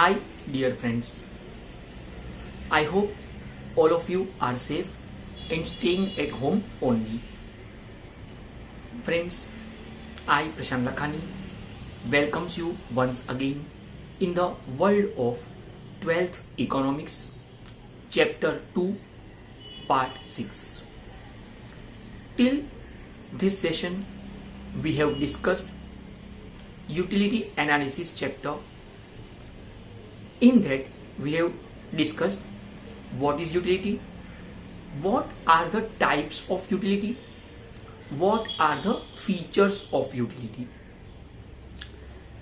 Hi, dear friends. I hope all of you are safe and staying at home only. Friends, I, Prashant Lakhani, welcomes you once again in the world of 12th Economics, Chapter 2, Part 6. Till this session, we have discussed Utility Analysis chapter. In that, we have discussed what is utility, what are the types of utility, what are the features of utility.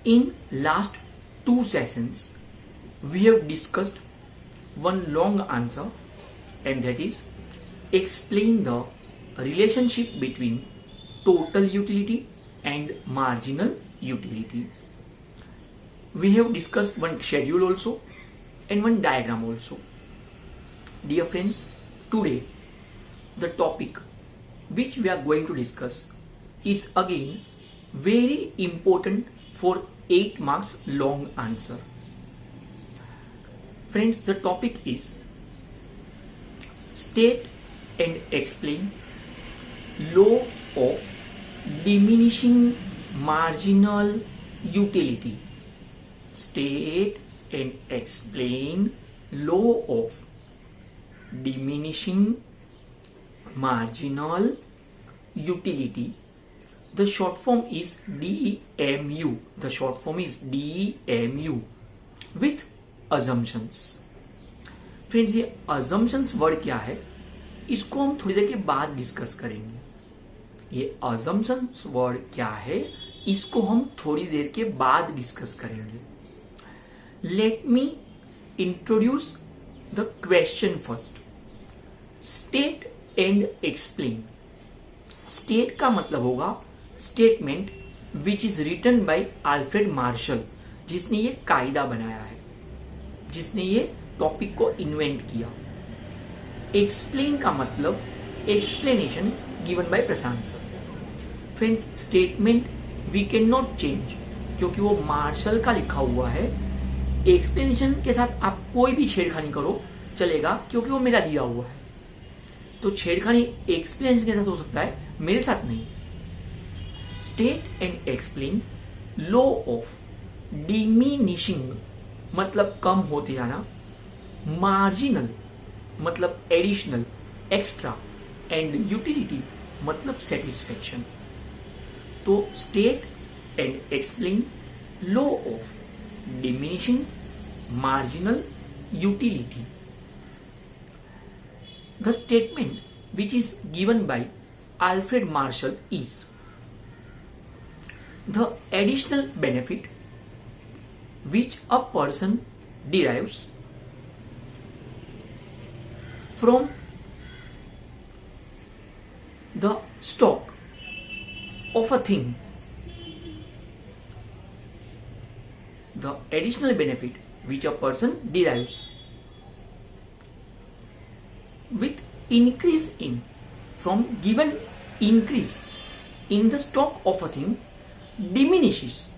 In last two sessions, we have discussed one long answer, and that is explain the relationship between total utility and marginal utility. We have discussed one schedule also and one diagram also. Dear friends, today the topic which we are going to discuss is again very important for 8 marks long answer. Friends, the topic is state and explain law of diminishing marginal utility. State and explain law of diminishing marginal utility. The short form is DMU. The short form is DMU with assumptions. Friends, ये assumptions word क्या है इसको हम थोड़ी देर के बाद discuss करेंगे. ये assumptions वर्ड क्या है इसको हम थोड़ी देर के बाद डिस्कस करेंगे. Let me introduce the question first. State and explain. State का मतलब होगा statement which is written by Alfred Marshall, जिसने ये कायदा बनाया है, जिसने ये टॉपिक को इन्वेंट किया. Explain का मतलब explanation given by Prashant sir. Friends, statement we cannot change क्योंकि वो मार्शल का लिखा हुआ है. एक्सप्लेनेशन के साथ आप कोई भी छेड़खानी करो चलेगा क्योंकि वो मेरा दिया हुआ है. तो छेड़खानी एक्सप्लेनेशन के साथ हो सकता है, मेरे साथ नहीं. State and explain law of diminishing मतलब कम होते जाना, मार्जिनल मतलब एडिशनल एक्स्ट्रा, एंड यूटिलिटी मतलब सेटिस्फेक्शन. तो state and explain law of diminishing marginal utility. The statement which is given by Alfred Marshall is the additional benefit which a person derives from the stock of a thing. The additional benefit which a person derives with increase in from given increase in the stock of a thing diminishes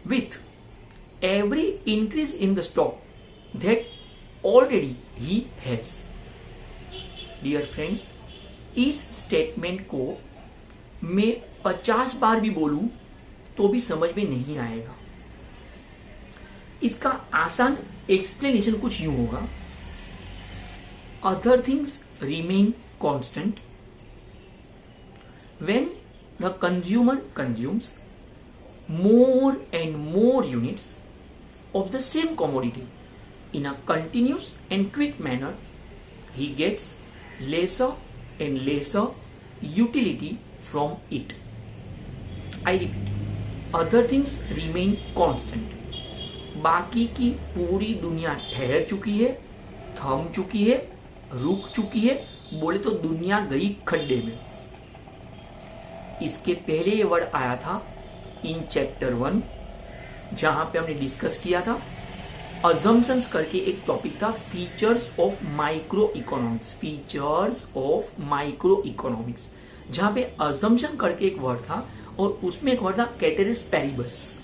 with every increase in the stock that already he has. Dear friends, इस statement को मैं 50 बार भी बोलूं तो भी समझ में नहीं आएगा. इसका आसान एक्सप्लेनेशन कुछ यूं होगा. Other things remain constant when the consumer consumes more and more units of the same commodity in a continuous and quick manner, he gets lesser and lesser utility from it. I repeat, other things remain constant. बाकी की पूरी दुनिया ठहर चुकी है, थम चुकी है, रुक चुकी है, बोले तो दुनिया गई खड्डे में. इसके पहले ये वर्ड आया था इन चैप्टर 1 जहां पे हमने डिस्कस किया था. अजम्पशंस करके एक टॉपिक था, features of micro economics. Features of micro economics जहां पे अजम्पशन करके एक वर्ड था और उसमें एक वर्ड था ceteris paribus.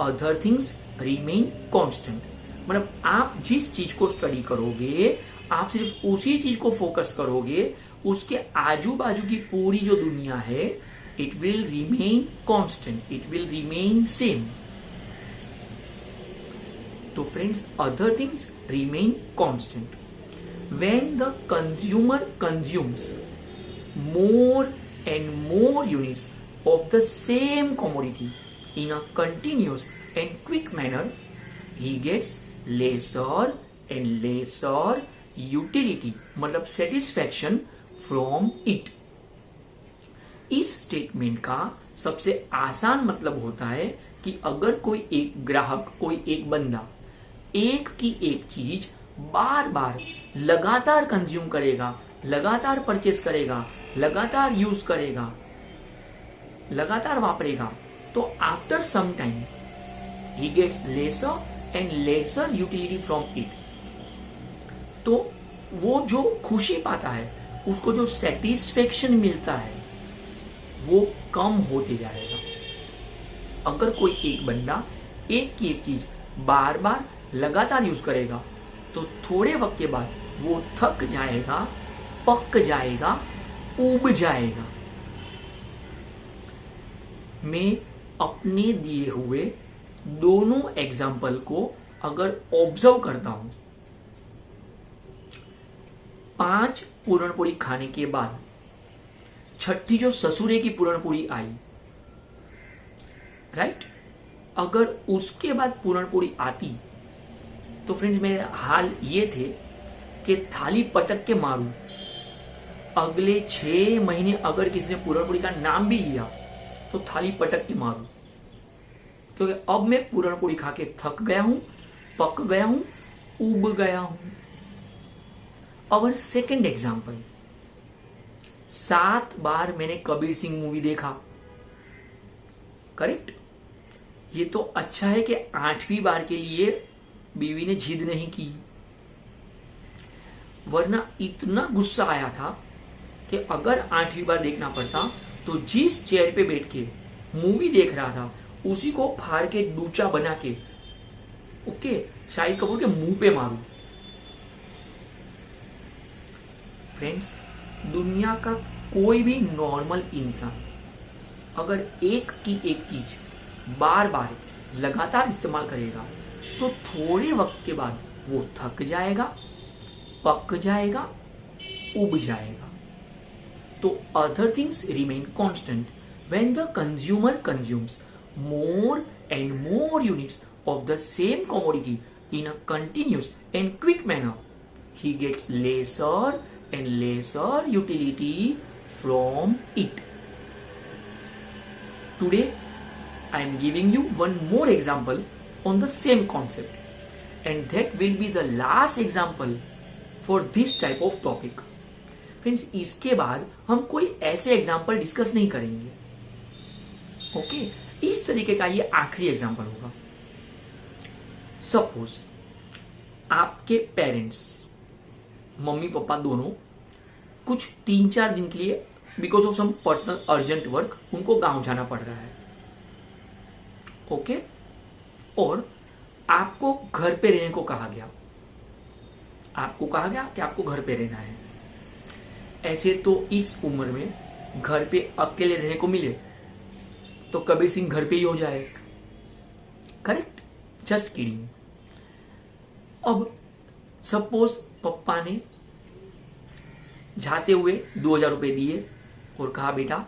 Other things remain constant. मतलब आप जिस चीज को स्टडी करोगे, आप सिर्फ उसी चीज को फोकस करोगे, उसके आजू बाजू की पूरी जो दुनिया है, it will remain constant, it will remain same. तो friends, other things remain constant when the consumer consumes more and more units of the same commodity in a continuous and quick manner, he gets lesser and lesser utility, मतलब satisfaction from it। इस statement का सबसे आसान मतलब होता है कि अगर कोई एक ग्राहक, कोई एक बंदा एक की एक चीज बार बार लगातार कंज्यूम करेगा, लगातार परचेस करेगा, लगातार यूज करेगा, लगातार वापरेगा, तो after some time he gets lesser and lesser utility from it. तो वो जो खुशी पाता है, उसको जो सेटिस्फेक्शन मिलता है, वो कम होते जाएगा। अगर कोई एक बंदा एक की एक चीज बार बार लगातार यूज करेगा, तो थोड़े वक्त के बाद वो थक जाएगा, पक जाएगा, उब जाएगा। मैं अपने दिए हुए दोनों एग्जाम्पल को अगर ऑब्जर्व करता हूं, 5 पूरणपोड़ी खाने के बाद छठी जो ससुरे की पूरणपोड़ी आई, राइट, अगर उसके बाद पूरणपोड़ी आती, तो फ्रेंड्स मेरे हाल ये थे कि थाली पटक के मारूं। अगले 6 महीने अगर किसी ने पूरणपोड़ी का नाम भी लिया, तो थाली पटक के मारूं, क्योंकि अब मैं पूरणपोड़ी खा के थक गया हूं, पक गया हूं, उब गया हूं। और सेकंड एग्जांपल, 7 बार मैंने कबीर सिंह मूवी देखा, करेक्ट। ये तो अच्छा है कि 8वीं बार के लिए बीवी ने जिद नहीं की, वरना इतना गुस्सा आया था कि अगर 8वीं बार देखना पड़ता, तो जिस चेयर पे बैठ के मूवी देख रहा था, उसी को फाड़ के डूचा बना के ओके शाहिद कपूर के मुंह पे मारूं। फ्रेंड्स, दुनिया का कोई भी नॉर्मल इंसान अगर एक की एक चीज बार बार लगातार इस्तेमाल करेगा, तो थोड़े वक्त के बाद वो थक जाएगा, पक जाएगा, उब जाएगा। तो other things remain constant when the consumer consumes more and more units of the same commodity in a continuous and quick manner, he gets lesser and lesser utility from it. Today I am giving you one more example on the same concept, and that will be the last example for this type of topic. Friends, इसके बाद हम कोई ऐसे example discuss नहीं करेंगे, okay इस तरीके का ये आखिरी एग्जाम्पल होगा। सपोज आपके पेरेंट्स, मम्मी पापा दोनों, कुछ 3-4 दिन के लिए because of some personal urgent work उनको गांव जाना पड़ रहा है, ओके और आपको घर पे रहने को कहा गया, आपको कहा गया कि आपको घर पे रहना है। ऐसे तो इस उम्र में घर पे अकेले रहने को मिले तो कबीर सिंह घर पे ही हो जाए, करेक्ट, जस्ट किडिंग। अब सपोज पप्पा ने जाते हुए 2000 रुपए दिए और कहा बेटा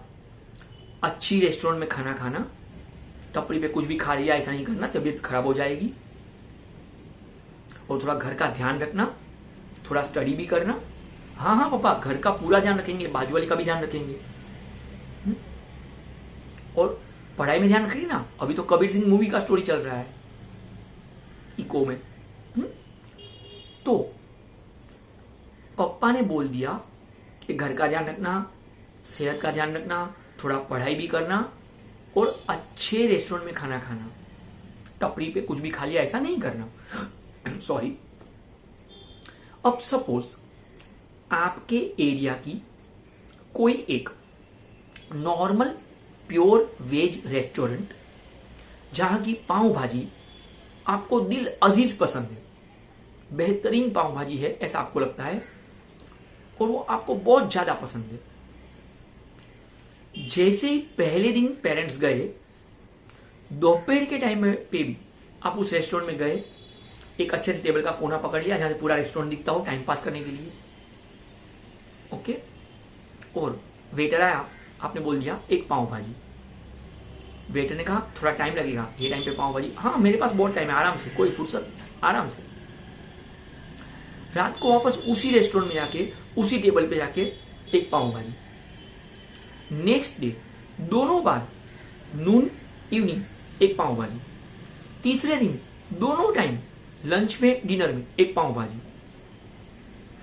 अच्छी रेस्टोरेंट में खाना खाना, टपरी पे कुछ भी खा लिया ऐसा नहीं करना, तबीयत खराब हो जाएगी, और थोड़ा घर का ध्यान रखना, थोड़ा स्टडी भी करना। हाँ हाँ पापा, घर का पूरा ध्यान रखेंगे, बाजू वाले का भी ध्यान रखेंगे, और पढ़ाई में ध्यान रखेंगे ना। अभी तो कबीर सिंह मूवी का स्टोरी चल रहा है इको में। तो पप्पा ने बोल दिया कि घर का ध्यान रखना, सेहत का ध्यान रखना, थोड़ा पढ़ाई भी करना और अच्छे रेस्टोरेंट में खाना खाना, टपरी पे कुछ भी खा लिया ऐसा नहीं करना सॉरी। अब सपोज आपके एरिया की कोई एक नॉर्मल प्योर वेज रेस्टोरेंट जहां की पाव भाजी आपको दिल अजीज पसंद है, बेहतरीन पाव भाजी है ऐसा आपको लगता है और वो आपको बहुत ज्यादा पसंद है। जैसे ही पहले दिन पेरेंट्स गए, दोपहर के टाइम पे भी आप उस रेस्टोरेंट में गए, एक अच्छे से टेबल का कोना पकड़ लिया जहां से पूरा रेस्टोरेंट दिखता हो टाइम पास करने के लिए, ओके। और वेटर आया, आपने बोल दिया एक पाव भाजी। वेटर ने कहा थोड़ा टाइम लगेगा, ये टाइम पे पाव भाजी, हाँ मेरे पास बहुत टाइम है, आराम से, कोई फुर्सत, आराम से। रात को वापस उसी रेस्टोरेंट में जाके उसी टेबल पे जाके एक पाव भाजी। नेक्स्ट डे दोनों बार नून इवनिंग एक पाव भाजी। तीसरे दिन दोनों टाइम लंच में डिनर में एक पाव भाजी।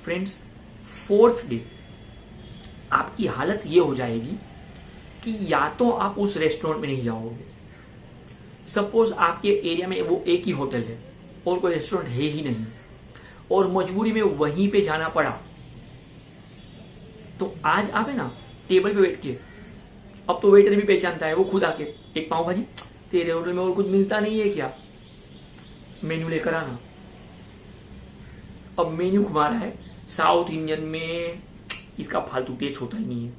फ्रेंड्स, फोर्थ डे आपकी हालत ये हो जाएगी कि या तो आप उस रेस्टोरेंट में नहीं जाओगे, सपोज आपके एरिया में वो एक ही होटल है और कोई रेस्टोरेंट है ही नहीं और मजबूरी में वहीं पे जाना पड़ा, तो आज आप है ना टेबल पे बैठ के, अब तो वेटर भी पहचानता है, वो खुद आके एक पाव भाजी, तेरे होटल में और कुछ मिलता नहीं है क्या, मेन्यू लेकर आना। अब मेन्यू घुमा रहा है, साउथ इंडियन में इसका फालतू टेस्ट होता ही नहीं है,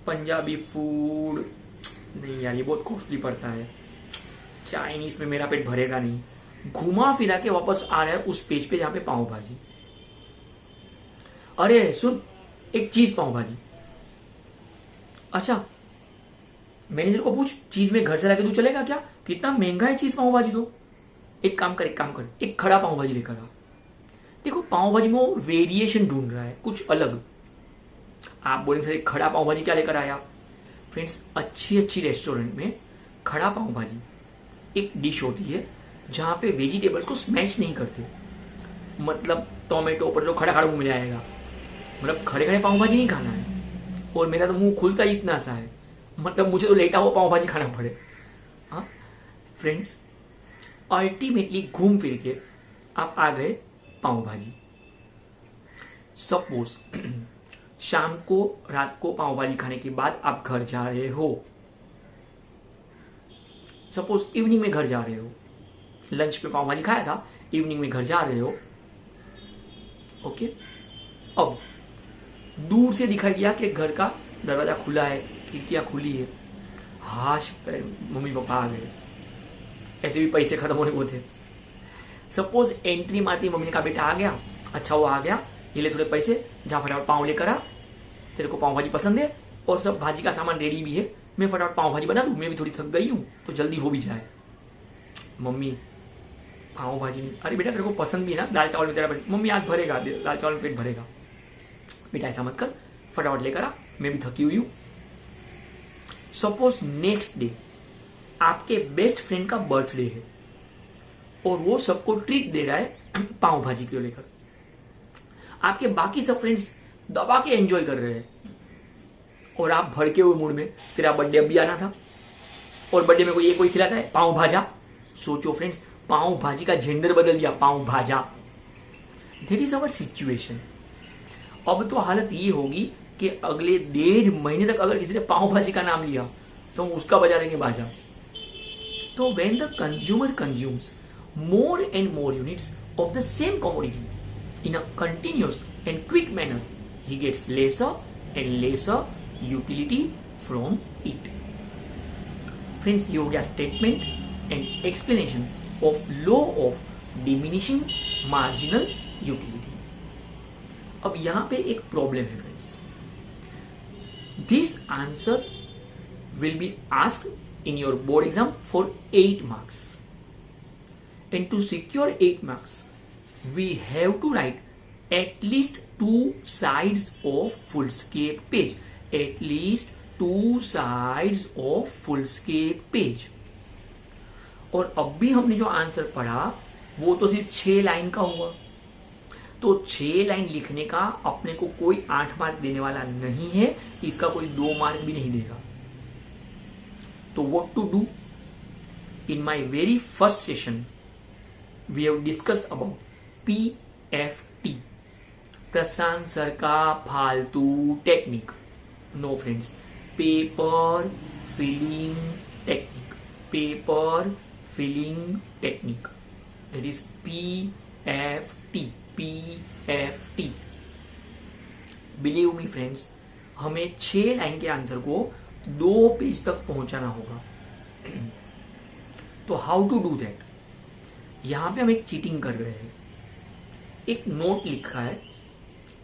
पंजाबी फूड नहीं यार ये बहुत कॉस्टली पड़ता है, चाइनीज में मेरा पेट भरेगा नहीं, घुमा फिरा के वापस आ रहा है उस पेज पे जहां पे पाव भाजी। अरे सुन, एक चीज पाव भाजी। अच्छा मैनेजर को पूछ, चीज में घर से लाके तू चलेगा क्या, कितना महंगा है चीज पाव भाजी, तो एक काम कर एक खड़ा पाव भाजी लेकर आ। देखो पाव भाजी में वो वेरिएशन ढूंढ रहा है, कुछ अलग। आप बोलेंगे सर खड़ा पाव भाजी क्या लेकर आया। फ्रेंड्स, अच्छी रेस्टोरेंट में खड़ा पाव भाजी एक डिश होती है जहां पे वेजिटेबल्स को स्मैश नहीं करते, मतलब टोमेटो पर जो खड़ा मुंह में आएगा, मतलब खड़े पाव भाजी नहीं खाना है। और मेरा तो मुंह खुलता ही इतना सा है, मतलब मुझे तो लेटा हुआ पाव भाजी खाना पड़े। हाँ फ्रेंड्स, अल्टीमेटली घूम फिर के आप आ गए पाव भाजी। सपोज शाम को रात को पाव भाजी खाने के बाद आप घर जा रहे हो, सपोज इवनिंग में घर जा रहे हो, लंच पे पाव भाजी खाया था, इवनिंग में घर जा रहे हो, ओके। अब दूर से दिखाई दिया कि घर का दरवाजा खुला है, खिड़कियां खुली है, हाश मम्मी पापा आ गए, ऐसे भी पैसे खत्म होने को थे। सपोज एंट्री मारती मम्मी ने कहा बेटा आ गया, अच्छा वो आ गया, ये ले थोड़े पैसे, जा फटाफट पाव लेकर आ, तेरे को पाव भाजी पसंद है और सब भाजी का सामान रेडी भी है, मैं फटाफट पाव भाजी बना दूं, मैं भी थोड़ी थक गई हूं तो जल्दी हो भी जाए। मम्मी पाव भाजी नहीं, अरे बेटा तेरे को पसंद भी है ना दाल चावल में, तेरा मम्मी आज भरेगा, दाल चावल में पेट भरेगा, बेटा ऐसा मत कर, फटाफट लेकर आ, मैं भी थकी हुई हूं। सपोज नेक्स्ट डे आपके बेस्ट फ्रेंड का बर्थडे है और वो सबको ट्रीट दे रहा है पाव भाजी को लेकर, आपके बाकी सब फ्रेंड्स दबा के एंजॉय कर रहे हैं और आप भड़के हुए मूड में, तेरा बर्थडे अब भी आना था और बर्थडे में कोई खिलाता है पाव भाजा। सोचो फ्रेंड्स, पाव भाजी का जेंडर बदल दिया, pav bhaja. That is our situation. अब तो हालत ये होगी कि अगले 1.5 महीने तक अगर किसी ने पाव भाजी का नाम लिया तो हम उसका बजा देंगे बाजा। तो when the consumer consumes more and more units of the same commodity in a continuous and quick manner, he gets lesser and lesser utility from it. Friends, ये हो गया statement and explanation of law of diminishing marginal utility. अब यहां पे एक problem है friends. This answer will be asked in your board exam for 8 marks, and to secure 8 marks we have to write at least 2 sides of fullscape page, at least 2 sides of fullscape page। और अब भी हमने जो answer पढ़ा वो तो सिर्फ 6 line का हुआ, तो 6 लाइन लिखने का अपने को कोई 8 मार्क देने वाला नहीं है, इसका कोई 2 मार्क भी नहीं देगा। तो what to do? In my very first session, we have discussed about PFT, Prashant sir का फालतू technique. No friends, paper filling technique. paper filling technique. That is PFT. PFT. Believe me friends, हमें 6 line के answer को 2 page तक पहुंचाना होगा. तो how to do that? यहां पे हम एक चीटिंग कर रहे हैं. एक नोट लिखा है,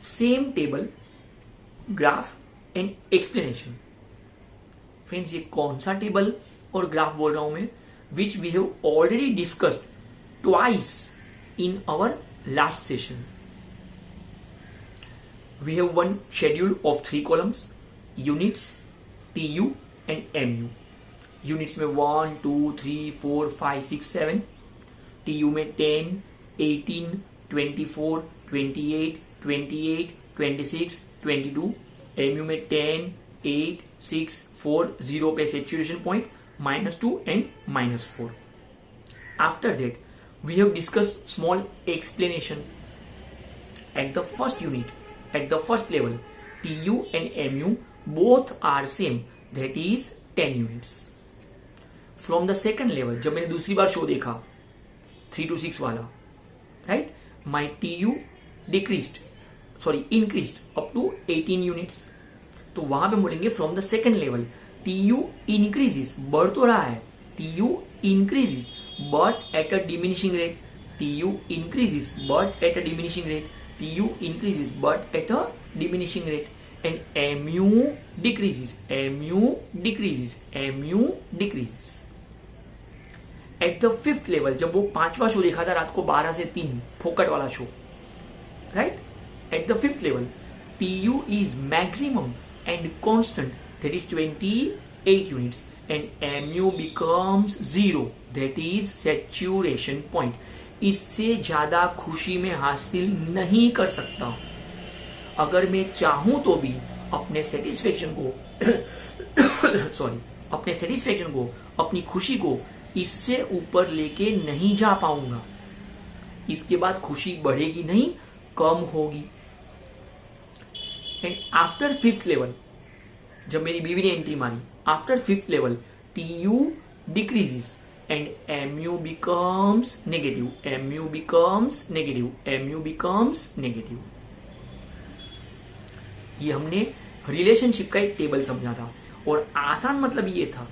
same table, graph and explanation. Friends, ये कौन सा टेबल और ग्राफ बोल रहा हूं मैं? Which we have already discussed twice in our last session. We have one schedule of 3 columns, units, TU and MU. Units में 1, 2, 3, 4, 5, 6, 7. TU में 10, 18, 24, 28, 28, 26, 22. MU में 10, 8, 6, 4, 0 पे saturation point, -2 and -4. After that, we have discussed small explanation at the first unit. At the first level, TU and MU both are same, that is 10 units. From the second level, जब मैंने दूसरी बार show देखा 3 to 6 वाला, right, my TU increased up to 18 units. तो वहां पे बोलेंगे from the second level, TU increases, बढ़ तो रहा है, TU increases but at a diminishing rate. TU increases but at a diminishing rate. TU increases but at a diminishing rate. And MU decreases. MU decreases. MU decreases. At the fifth level, जब वो 5वां show देखा था रात को 12 से 3 फोकट वाला show, right? At the fifth level, TU is maximum and constant, that is 28 units, and MU becomes 0, that is saturation point. इससे ज्यादा खुशी में हासिल नहीं कर सकता. अगर मैं चाहूं तो भी अपने सेटिस्फेक्शन को अपनी खुशी को इससे ऊपर लेके नहीं जा पाऊंगा. इसके बाद खुशी बढ़ेगी नहीं, कम होगी. एंड आफ्टर 5th लेवल, जब मेरी बीवी ने एंट्री मारी, after 5th level TU decreases and MU becomes negative. MU becomes negative. MU becomes negative. ये हमने रिलेशनशिप का एक टेबल समझा था. और आसान मतलब ये था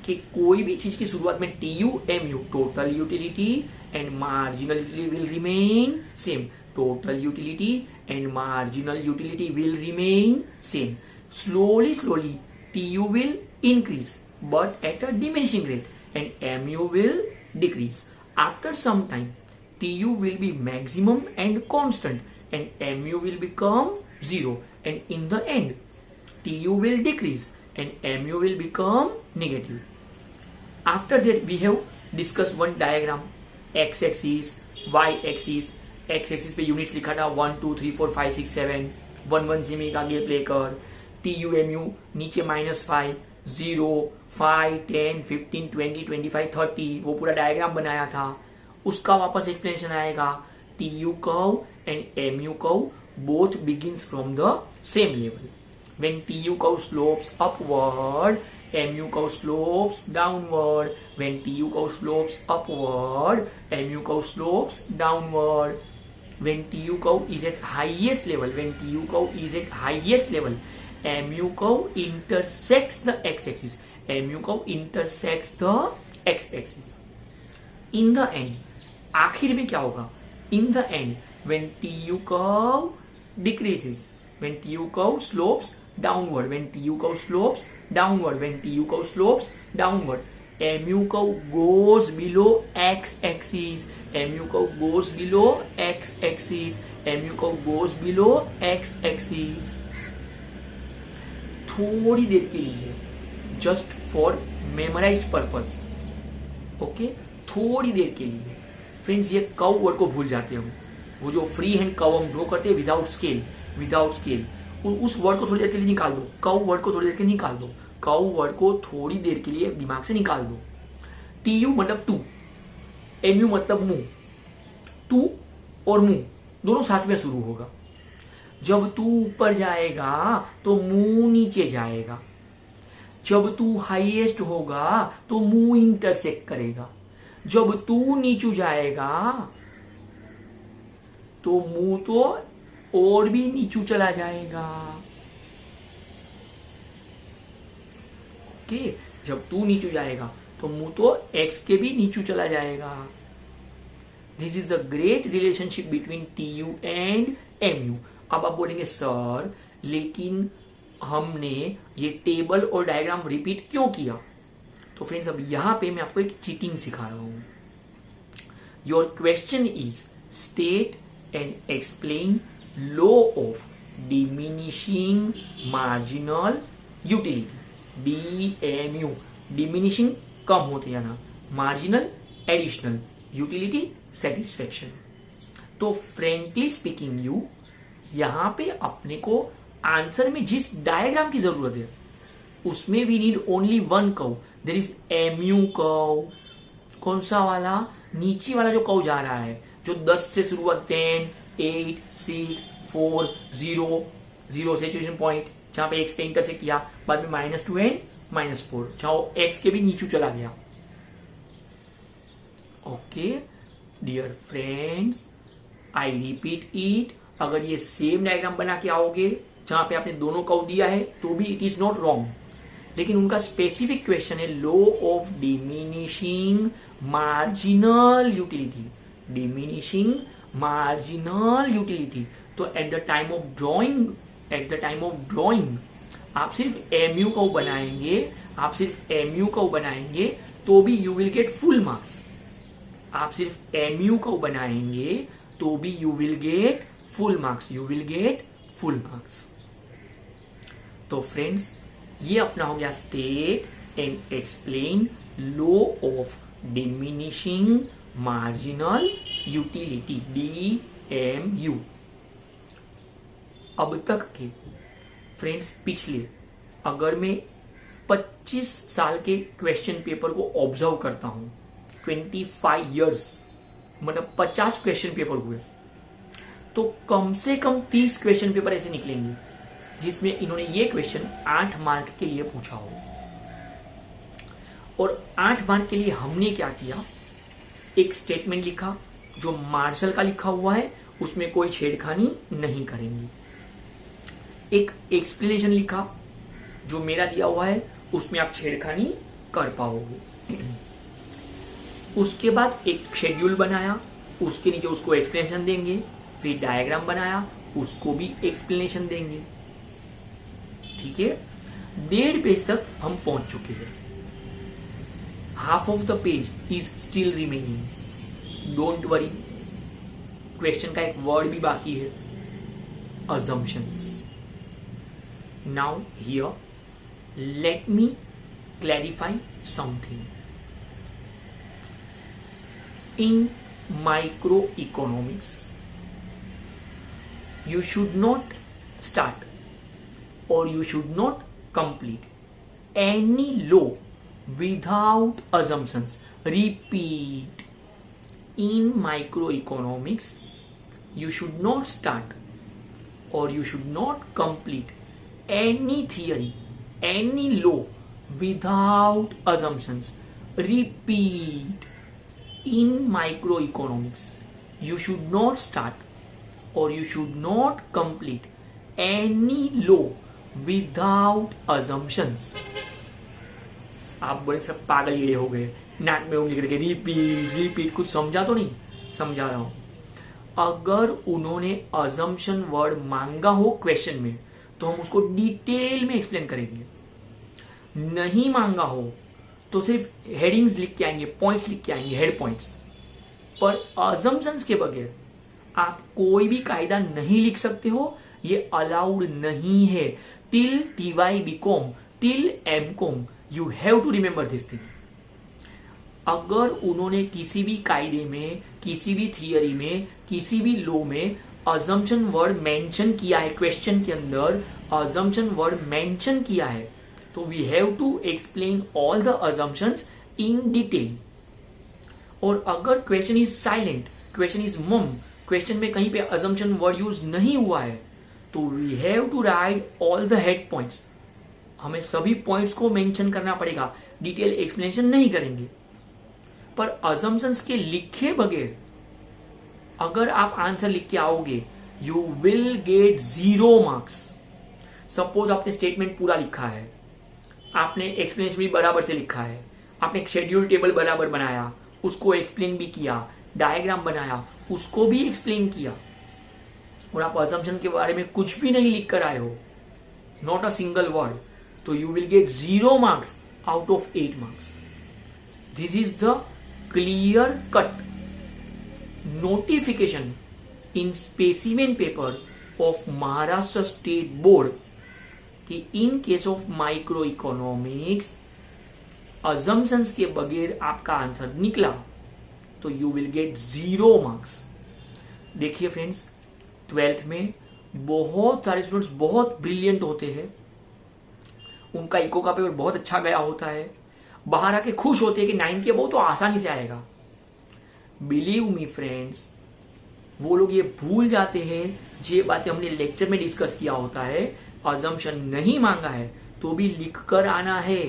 कि कोई भी चीज की शुरुआत में TU, MU, total utility and marginal utility will remain same. Total utility and marginal utility will remain same. Slowly TU will increase but at a diminishing rate, and MU will decrease. After some time, TU will be maximum and constant, and MU will become 0. And in the end, TU will decrease and MU will become negative. After that, we have discussed one diagram, x-axis, y-axis. x-axis पे units लिखा था 1, 2, 3, 4, 5, 6, 7. 1, 1 से में आगे play कर. TU, MU नीचे -5, 0, 5, 10, 15, 20, 25, 30. वो पूरा डायग्राम बनाया था. उसका वापस एक्सप्लेनेशन आएगा. TU curve and MU curve both begins from the same level. When TU curve slopes upward, MU curve slopes downward. When TU curve slopes upward, MU curve slopes downward. When TU curve is at highest level, MU curve intersects the x-axis. MU curve intersects the x-axis. In the end, आखिर में क्या होगा? In the end, when TU curve decreases, when TU curve slopes downward, MU curve goes below x-axis. MU curve goes below x-axis. थोड़ी देर के लिए, just for memorise purpose, okay, थोड़ी देर के लिए फ्रेंड्स ये कर्व वर्ड को भूल जाते हैं हम. वो जो फ्री हैंड कर्व हम ड्रॉ करते हैं विदाउट स्केल, उस वर्ड को थोड़ी देर के लिए निकाल दो. कर्व वर्ड को थोड़ी देर के लिए निकाल दो. कर्व वर्ड को थोड़ी देर के लिए दिमाग से निकाल दो. TU मतलब टू, MU मतलब मुंह. टू और मुंह दोनों साथ में शुरू होगा. जब तू ऊपर जाएगा तो मुंह नीचे जाएगा. जब तू हाईएस्ट होगा तो मुंह इंटरसेक्ट करेगा, जब तू नीचू जाएगा तो मुंह तो और भी नीचू चला जाएगा। ओके, जब तू नीचू जाएगा तो मुंह तो एक्स के भी नीचू चला जाएगा। This is the great relationship between T U and M U. अब आप बोलेंगे सर लेकिन हमने ये टेबल और डायग्राम रिपीट क्यों किया? तो फ्रेंड्स अब यहां पे मैं आपको एक चीटिंग सिखा रहा हूं। Your question is state and explain law of diminishing marginal utility, DMU। Diminishing कम होते जाना, मार्जिनल एडिशनल, यूटिलिटी सेटिस्फेक्शन। तो फ्रेंकली स्पीकिंग यू यहां पे अपने को आंसर में जिस डायग्राम की जरूरत है उसमें we need only one curve, there is MU curve. कौन सा वाला? नीचे वाला जो कर्व जा रहा है, जो 10 से शुरू हुआ, 10, 8, 6, 4, 0 सैचुरेशन पॉइंट, जहां पे एक्स पे इंटरसेक्ट किया, बाद में -2 एंड -4, जहां एक्स के भी नीचे चला गया। Okay dear friends, I repeat it. अगर ये सेम डायग्राम बना के आओगे जहां पे आपने दोनों कर्व दिया है तो भी इट इज नॉट रॉन्ग, लेकिन उनका स्पेसिफिक क्वेश्चन है law of diminishing marginal utility, diminishing marginal utility. तो at the time of drawing आप सिर्फ MU कर्व बनाएंगे, तो भी you will get full marks. आप सिर्फ MU कर्व बनाएंगे तो भी you will get full marks. तो फ्रेंड्स ये अपना हो गया state and explain law of diminishing marginal utility, DMU। अब तक के फ्रेंड्स पिछले, अगर मैं 25 साल के क्वेश्चन पेपर को ऑब्जर्व करता हूं, 25 इयर्स मतलब 50 क्वेश्चन पेपर हुए, तो कम से कम 30 क्वेश्चन पेपर ऐसे निकलेंगे जिसमें इन्होंने ये क्वेश्चन 8 मार्क के लिए पूछा हो। और 8 मार्क के लिए हमने क्या किया, एक स्टेटमेंट लिखा जो मार्शल का लिखा हुआ है, उसमें कोई छेड़खानी नहीं करेंगे। एक एक्सप्लेनेशन लिखा जो मेरा दिया हुआ है, उसमें आप छेड़खानी कर पाओगे। उसके बाद एक शेड्यूल बनाया, उसके नीचे उसको एक्सप्लेनेशन देंगे, फिर डायग्राम बनाया, उसको भी एक्सप्लेनेशन देंगे। ठीक है, 1.5 पेज तक हम पहुंच चुके हैं। Half of the page is still remaining. Don't worry, question का एक वर्ड भी बाकी है, assumptions. Now here let me clarify something. In microeconomics you should not start or you should not complete any law without assumptions. Repeat. In microeconomics you should not start or you should not complete any theory, any law without assumptions. Repeat. In microeconomics you should not start or you should not complete any law without assumptions. आप बोले सब पागल कीड़े हो गए, नाक में उंगली करके रिपीट। कुछ समझा तो नहीं? समझा रहा हूं। अगर उन्होंने assumption वर्ड मांगा हो क्वेश्चन में तो हम उसको डिटेल में एक्सप्लेन करेंगे। नहीं मांगा हो तो सिर्फ हेडिंग्स लिख के आएंगे, पॉइंट्स लिख के आएंगे, हेड पॉइंट्स। पर assumptions के बगैर आप कोई भी कायदा नहीं लिख सकते हो, ये अलाउड नहीं है। Till TY BCom, till MCom, you have to remember this thing. अगर उन्होंने किसी भी कायदे में, किसी भी थियरी में, किसी भी लॉ में assumption वर्ड मेंशन किया है, क्वेश्चन के अंदर assumption वर्ड मेंशन किया है, तो we have to explain all the assumptions in detail. और अगर question is silent, question is mum, question में कहीं पे assumption वर्ड यूज नहीं हुआ है, तो we have to write all the head points. हमें सभी पॉइंट्स को मेंशन करना पड़ेगा, डिटेल एक्सप्लेनेशन नहीं करेंगे। पर अजम्पशंस के लिखे बगैर अगर आप आंसर लिख के आओगे, you will get 0 marks. Suppose आपने स्टेटमेंट पूरा लिखा है, आपने एक्सप्लेनेशन भी बराबर से लिखा है, आपने एक शेड्यूल टेबल बराबर बनाया, उसको एक्सप्लेन भी किया, डायग्राम बनाया, उसको भी एक्सप्लेन किया, और आप अजम्पशन के बारे में कुछ भी नहीं लिख कर आए हो, नॉट अ सिंगल वर्ड, तो you will get 0 marks out of 8 marks. This is the clear cut notification in specimen paper of Maharashtra state board कि in case of microeconomics assumptions के बगैर आपका आंसर निकला तो यू विल गेट 0 मार्क्स। देखिए friends, 12th में बहुत सारे स्टूडेंट्स बहुत ब्रिलियंट होते हैं, उनका इको का पेपर बहुत अच्छा गया होता है, बाहर आके खुश होते हैं कि 90 अबव तो आसानी से आएगा। बिलीव मी फ्रेंड्स, वो लोग ये भूल जाते हैं, ये बातें हमने लेक्चर में डिस्कस किया होता है, अजम्पशन नहीं मांगा है तो भी लिख कर आना है,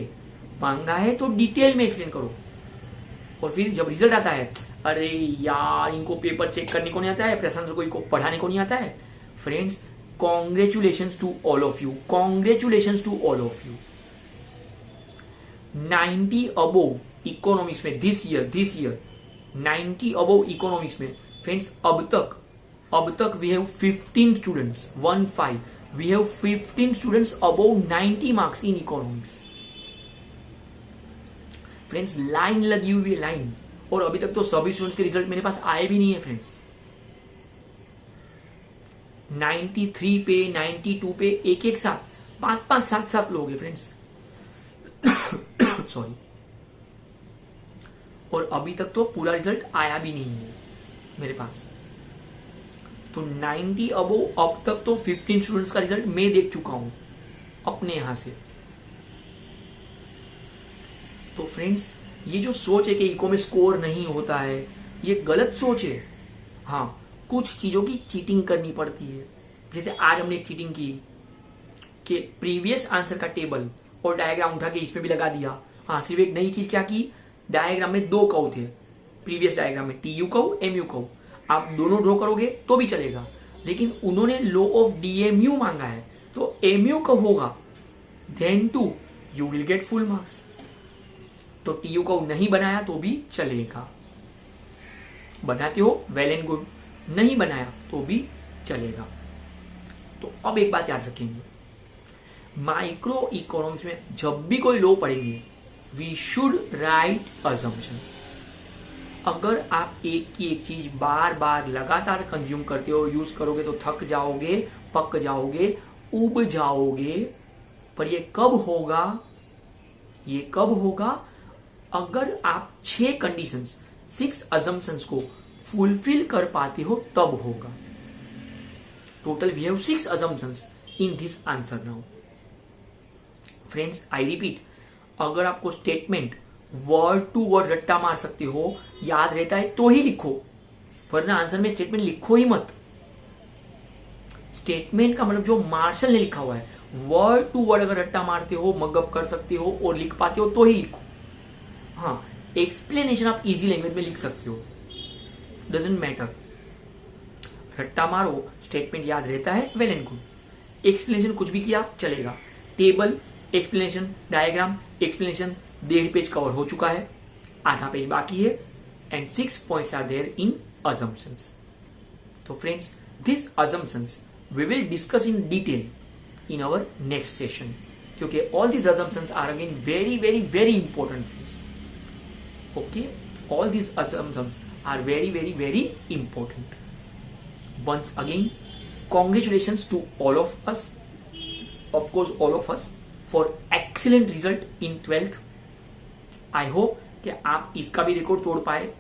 मांगा है तो डिटेल में एक्सप्लेन करो। और फिर जब रिजल्ट आता है, अरे यार इनको पेपर चेक करने को नहीं आता है, प्रश्न को पढ़ाने को नहीं आता है। Friends, congratulations to all of you, congratulations to all of you. 90 above economics में दिस ईयर 90 अबव इकोनॉमिक्स में फ्रेंड्स, अब तक we have 15 students, 15 we have 15 students above 90 marks in economics. Friends, line लगी हुई है, लाइन, और अभी तक तो सभी स्टूडेंट्स के रिजल्ट मेरे पास आए भी नहीं है फ्रेंड्स। 93 पे 92 पे एक साथ 5 7 लोग हैं फ्रेंड्स सॉरी, और अभी तक तो पूरा रिजल्ट आया भी नहीं है मेरे पास। तो 90 अबव अब तक तो 15 स्टूडेंट्स का रिजल्ट मैं देख चुका हूं अपने यहां से। तो फ्रेंड्स, ये जो सोच है कि इको में स्कोर नहीं होता है, ये गलत सोच है। हाँ, कुछ चीजों की चीटिंग करनी पड़ती है, जैसे आज हमने एक चीटिंग की कि प्रीवियस आंसर का टेबल और डायग्राम उठा के इसमें भी लगा दिया। हाँ, सिर्फ एक नई चीज क्या की, डायग्राम में 2 कर्व थे, प्रीवियस डायग्राम में TU कर्व MU कर्व, आप दोनों ड्रॉ करोगे तो भी चलेगा, लेकिन उन्होंने लॉ ऑफ DMU मांगा है, तो MU कर्व होगा then to you will get full marks. तो TU कर्व नहीं बनाया तो भी चलेगा, बनाते हो वेल एंड गुड, नहीं बनाया तो भी चलेगा। तो अब एक बात याद रखेंगे, माइक्रो इकोनॉमिक्स में जब भी कोई लॉ पढ़ेंगे, वी शुड राइट अजम्पशंस। अगर आप एक की एक चीज बार बार लगातार कंज्यूम करते हो, यूज करोगे तो थक जाओगे, पक जाओगे, उब जाओगे। पर ये कब होगा अगर आप 6 कंडीशंस, 6 अजम्पशंस को फुलफिल कर पाते हो, तब होगा। Total we have 6 assumptions in this answer now. Friends, I repeat, अगर आपको स्टेटमेंट वर्ड टू वर्ड रट्टा मार सकते हो, याद रहता है तो ही लिखो, वरना आंसर में स्टेटमेंट लिखो ही मत। स्टेटमेंट का मतलब जो मार्शल ने लिखा हुआ है, वर्ड टू वर्ड अगर रट्टा मारते हो, मगअप कर सकते हो और लिख पाते हो तो ही लिखो। हाँ, एक्सप्लेनेशन आप इजी लैंग्वेज में लिख सकते हो, डजंट मैटर। रट्टा मारो, स्टेटमेंट याद रहता है, वेल एंड गुड। एक्सप्लेनेशन कुछ भी किया चलेगा, table, explanation, diagram, explanation 1.5 page cover हो चुका है, आधा पेज बाकी है, and 6 points are there in assumptions. तो friends, this assumptions we will discuss in detail in our next session, क्योंकि all these assumptions are again very very very important friends. Okay, all these assumptions are very very very important. Once again, congratulations to all of us, of course all of us, for excellent result in 12th. I hope कि आप इसका भी record तोड़ पाए।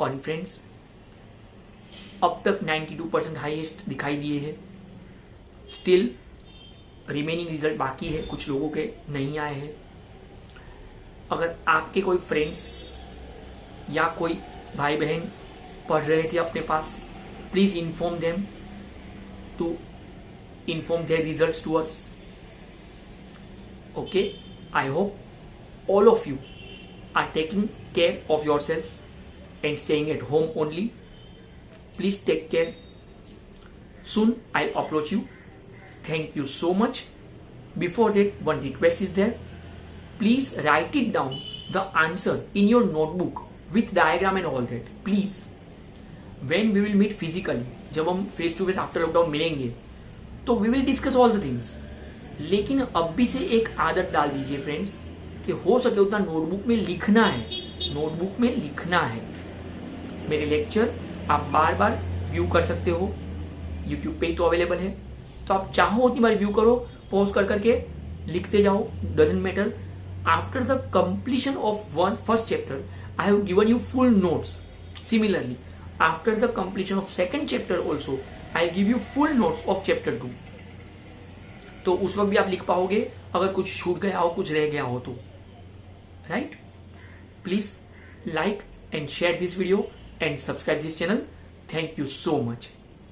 और friends, अब तक 92% highest दिखाई दिए हैं, स्टिल रिमेनिंग रिजल्ट बाकी है, कुछ लोगों के नहीं आए हैं। अगर आपके कोई फ्रेंड्स या कोई भाई बहन पढ़ रहे थे अपने पास, please inform them to inform their results to us. Okay, I hope all of you are taking care of yourselves and staying at home only. Please take care. Soon I'll approach you. Thank you so much. Before that, one request is there. Please write it down, the answer, in your notebook with diagram and all that. Please. When we will meet physically, जब हम face to face after lockdown मिलेंगे तो we will discuss all the things. लेकिन अब भी से एक आदत डाल दीजिए फ्रेंड्स कि हो सके उतना नोटबुक में लिखना है. नोटबुक में लिखना है. मेरे लेक्चर आप बार बार व्यू कर सकते हो. यूट्यूब पे ही तो अवेलेबल है, तो आप चाहो उतनी बार व्यू करो, पॉज कर करके लिखते जाओ. Doesn't matter. After the completion of first chapter I have given you full notes. Similarly after the completion of second chapter also I give you full notes of chapter 2. तो उस वक्त भी आप लिख पाओगे अगर कुछ छूट गया हो, कुछ रह गया हो तो. Right. Please like and share this video and subscribe this channel. Thank you so much.